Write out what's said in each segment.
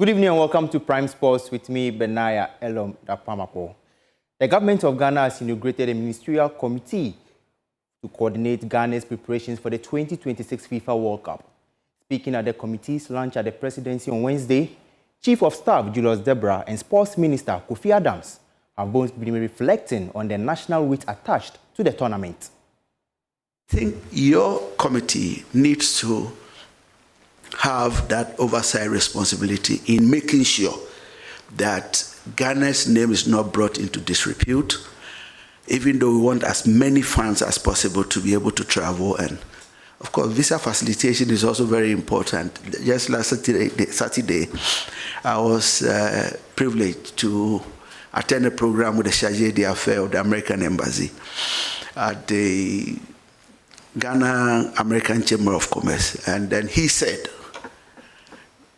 Good evening and welcome to Prime Sports with me, Benaya Elom Dapamapo. The government of Ghana has inaugurated a ministerial committee to coordinate Ghana's preparations for the 2026 FIFA World Cup. Speaking at the committee's launch at the presidency on Wednesday, Chief of Staff Julius Deborah and Sports Minister Kofi Adams have both been reflecting on the national weight attached to the tournament. I think your committee needs to have that oversight responsibility in making sure that Ghana's name is not brought into disrepute, even though we want as many fans as possible to be able to travel. And of course, visa facilitation is also very important. Just last Saturday, I was privileged to attend a program with the Chargé d'Affaires of the American Embassy at the Ghana American Chamber of Commerce. And then he said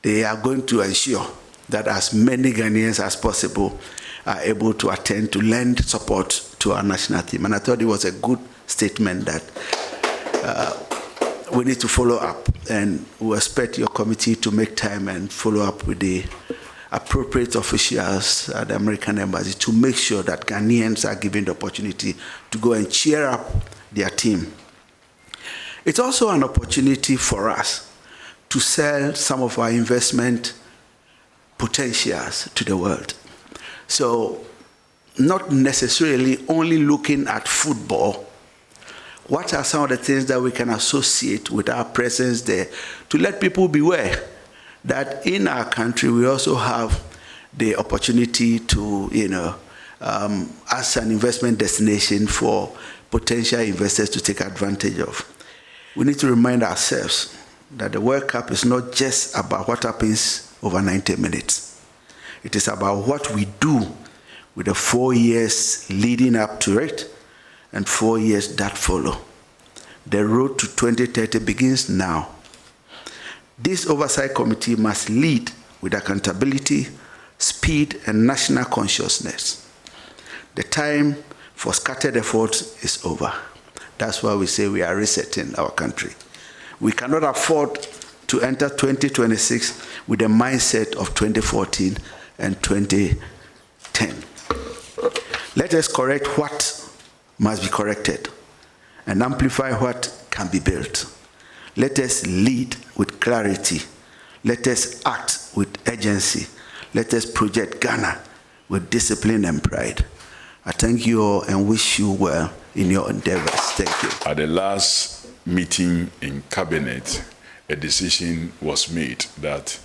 they are going to ensure that as many Ghanaians as possible are able to attend to lend support to our national team. And I thought it was a good statement that we need to follow up, and we expect your committee to make time and follow up with the appropriate officials at the American Embassy to make sure that Ghanaians are given the opportunity to go and cheer up their team. It's also an opportunity for us to sell some of our investment potentials to the world. So, not necessarily only looking at football. What are some of the things that we can associate with our presence there to let people beware that in our country we also have the opportunity to, as an investment destination for potential investors to take advantage of. We need to remind ourselves that the World Cup is not just about what happens over 90 minutes. It is about what we do with the 4 years leading up to it and 4 years that follow. The road to 2030 begins now. This oversight committee must lead with accountability, speed, and national consciousness. The time for scattered efforts is over. That's why we say we are resetting our country. We cannot afford to enter 2026 with the mindset of 2014 and 2010. Let us correct what must be corrected and amplify what can be built. Let us lead with clarity. Let us act with urgency. Let us project Ghana with discipline and pride. I thank you all and wish you well in your endeavors. Thank you. At the last meeting in Cabinet, a decision was made that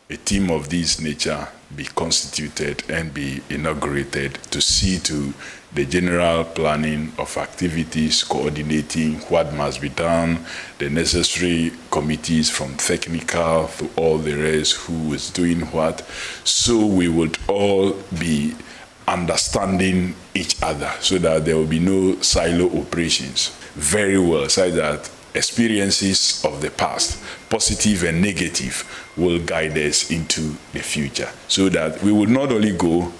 a team of this nature be constituted and be inaugurated to see to the general planning of activities, coordinating what must be done, the necessary committees from technical to all the rest, who is doing what, so we would all be understanding each other so that there will be no silo operations very well, so that experiences of the past, positive and negative, will guide us into the future, so that we will not only go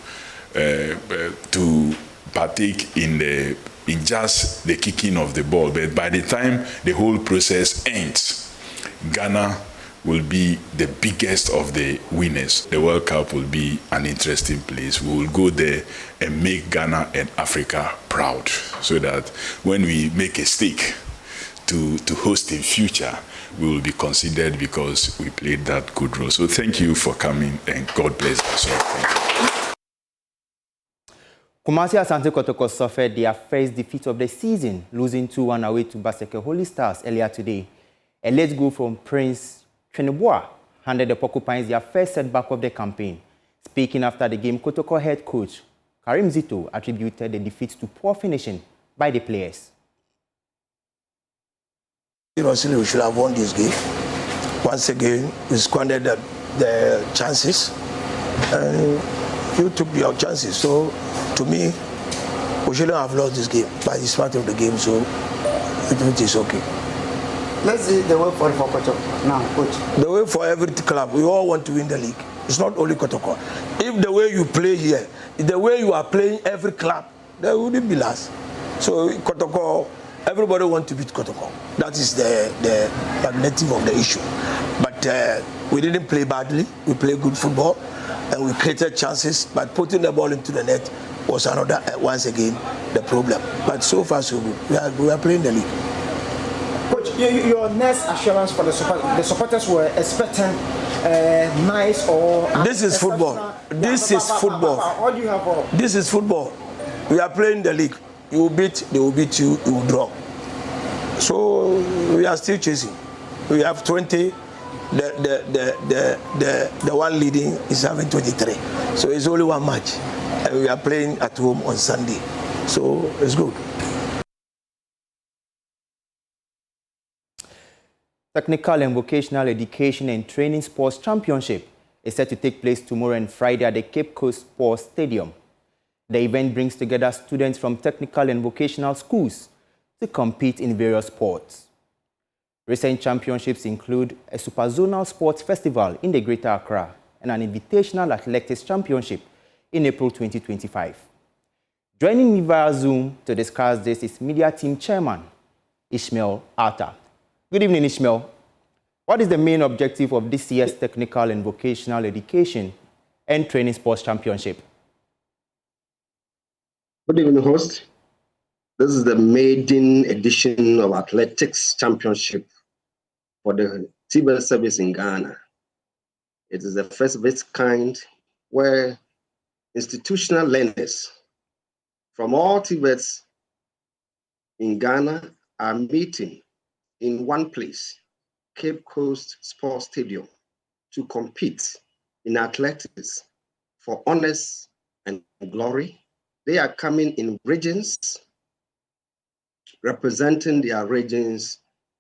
to partake in just the kicking of the ball, but by the time the whole process ends, Ghana will be the biggest of the winners. The World Cup will be an interesting place. We will go there and make Ghana and Africa proud, so that when we make a stake to host in future, we will be considered because we played that good role. So thank you for coming, and God bless us all. Thank you. Kumasi Asante Kotoko suffered their first defeat of the season, losing 2-1 away to Baseke Holy Stars earlier today. A late goal from Prince Tweneboa handed the Porcupines their first setback of the campaign. Speaking after the game, Kotoko head coach Karim Zito attributed the defeat to poor finishing by the players. Honestly, we should have won this game. Once again, we squandered the chances, and you took your chances. So, to me, we shouldn't have lost this game, but it's part of the game, so it is okay. Let's see the way forward for Kotoko now, coach. The way for every club, we all want to win the league. It's not only Kotoko. If the way you play here, if the way you are playing every club, there wouldn't be last. So Kotoko, everybody wants to beat Kotoko. That is the magnetic of the issue. But But we didn't play badly. We played good football, and we created chances. But putting the ball into the net was another, once again, the problem. But so far, so good. We are playing the league. Coach, your next assurance for the supporters were expecting nice or... This is football. This is football. What do you have? This is football. We are playing the league. You will beat, they will beat you, you will draw. So we are still chasing. We have 20. The one leading is having 23. So it's only one match. And we are playing at home on Sunday. So it's good. Technical and Vocational Education and Training Sports Championship is set to take place tomorrow and Friday at the Cape Coast Sports Stadium. The event brings together students from technical and vocational schools to compete in various sports. Recent championships include a Superzonal Sports Festival in the Greater Accra and an Invitational Athletics Championship in April 2025. Joining me via Zoom to discuss this is Media Team Chairman Ishmael Arthur. Good evening, Ishmael. What is the main objective of this year's Technical and Vocational Education and Training Sports Championship? Good evening, host. This is the maiden edition of Athletics Championship for the civil service in Ghana. It is the first of its kind where institutional learners from all TVETs in Ghana are meeting in one place, Cape Coast Sports Stadium, to compete in athletics for honors and glory. They are coming in regions, representing their regions.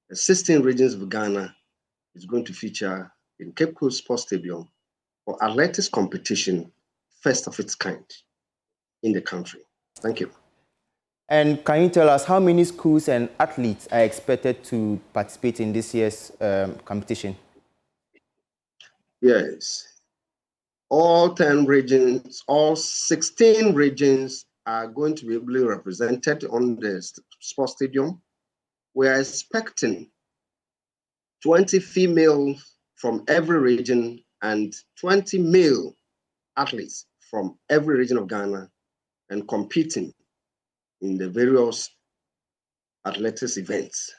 The 16 regions of Ghana is going to feature in Cape Coast Sports Stadium for athletics competition, first of its kind in the country. Thank you. And can you tell us how many schools and athletes are expected to participate in this year's competition? Yes. All 10 regions, all 16 regions are going to be ably represented on the sports stadium. We are expecting 20 females from every region and 20 male athletes from every region of Ghana and competing in the various athletics events.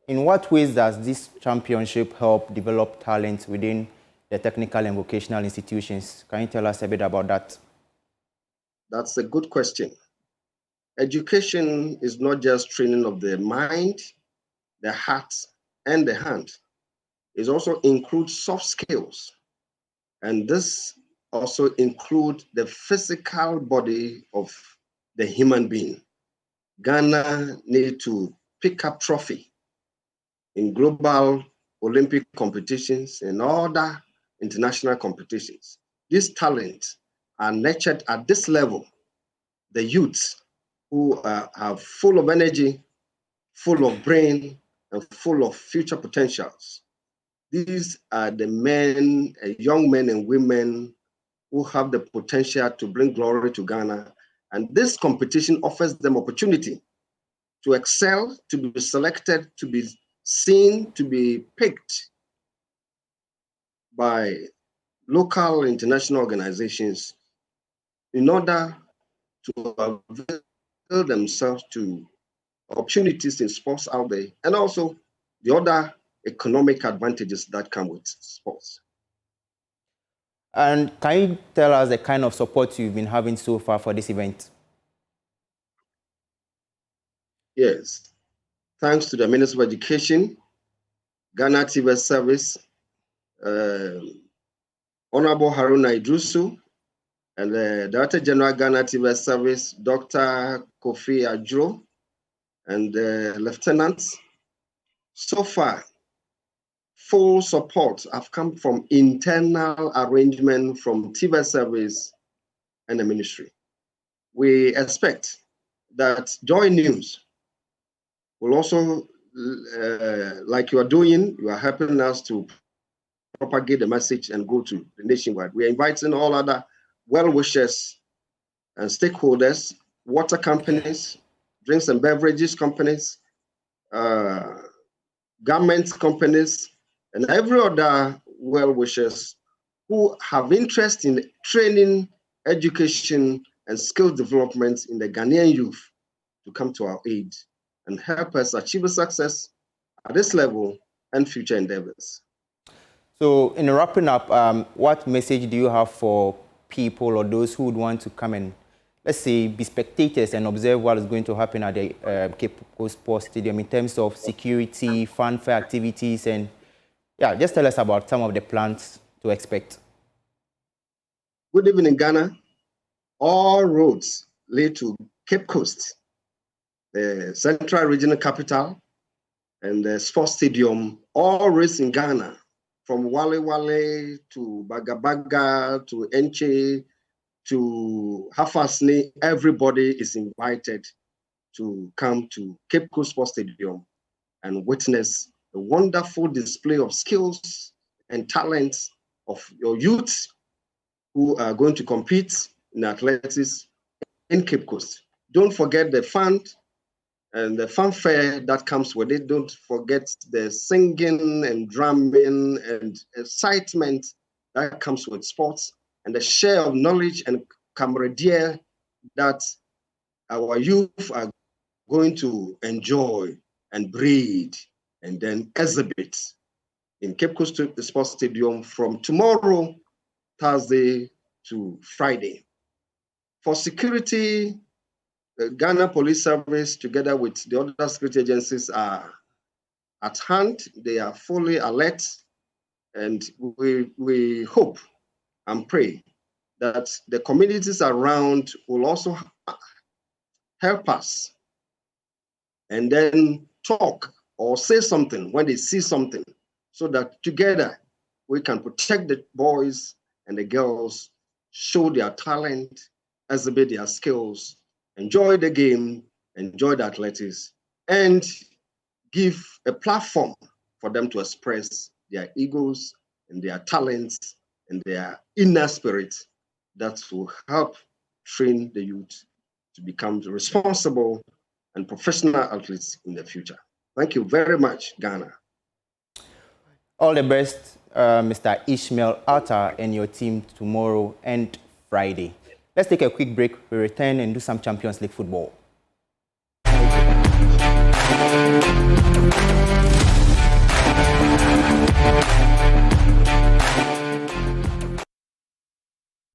In what ways does this championship help develop talent within the technical and vocational institutions? Can you tell us a bit about that? That's a good question. Education is not just training of the mind, the heart, and the hand. It also includes soft skills. And this also includes the physical body of the human being. Ghana needs to pick up trophy in global Olympic competitions and other international competitions. These talents are nurtured at this level. The youths who are full of energy, full of brain, and full of future potentials. These are the men, young men and women who have the potential to bring glory to Ghana. And this competition offers them opportunity to excel, to be selected, to be seen, to be picked by local international organizations in order to avail themselves to opportunities in sports out there, and also the other economic advantages that come with sports. And can you tell us the kind of support you've been having so far for this event? Yes. Thanks to the Minister of Education, Ghana TV Service, Honorable Haruna Idrusu, and the Director General Ghana TV Service, Dr. Kofi Adjo, and the lieutenants. So far, full support have come from internal arrangement from TV Service and the ministry. We expect that Joy News will also, like you are doing, you are helping us to propagate the message and go to the nationwide. We are inviting all other well-wishers and stakeholders, water companies, drinks and beverages companies, government companies, and every other well-wishers who have interest in training, education, and skill development in the Ghanaian youth to come to our aid and help us achieve success at this level and future endeavors. So in wrapping up, what message do you have for people or those who would want to come and, let's say, be spectators and observe what is going to happen at the Cape Coast Sports Stadium in terms of security, fanfare activities, and yeah, just tell us about some of the plans to expect. Good evening, Ghana. All roads lead to Cape Coast, the central regional capital, and the sports stadium. All roads in Ghana, from Wale Wale to Bagabaga to Enche to Hafasni, everybody is invited to come to Cape Coast Sports Stadium and witness a wonderful display of skills and talents of your youth who are going to compete in athletics in Cape Coast. Don't forget the fun and the fanfare that comes with it. Don't forget the singing and drumming and excitement that comes with sports, and the share of knowledge and camaraderie that our youth are going to enjoy and breed and then exhibit in Cape Coast Sports Stadium from tomorrow, Thursday to Friday. For security, the Ghana Police Service, together with the other security agencies, are at hand. They are fully alert, and we hope and pray that the communities around will also help us and then talk or say something when they see something, so that together we can protect the boys and the girls, show their talent, exhibit their skills, enjoy the game, enjoy the athletics, and give a platform for them to express their egos and their talents and their inner spirit that will help train the youth to become responsible and professional athletes in the future. Thank you very much, Ghana. All the best, Mr. Ishmael Arthur and your team tomorrow and Friday. Let's take a quick break. We return and do some Champions League football. Thank you.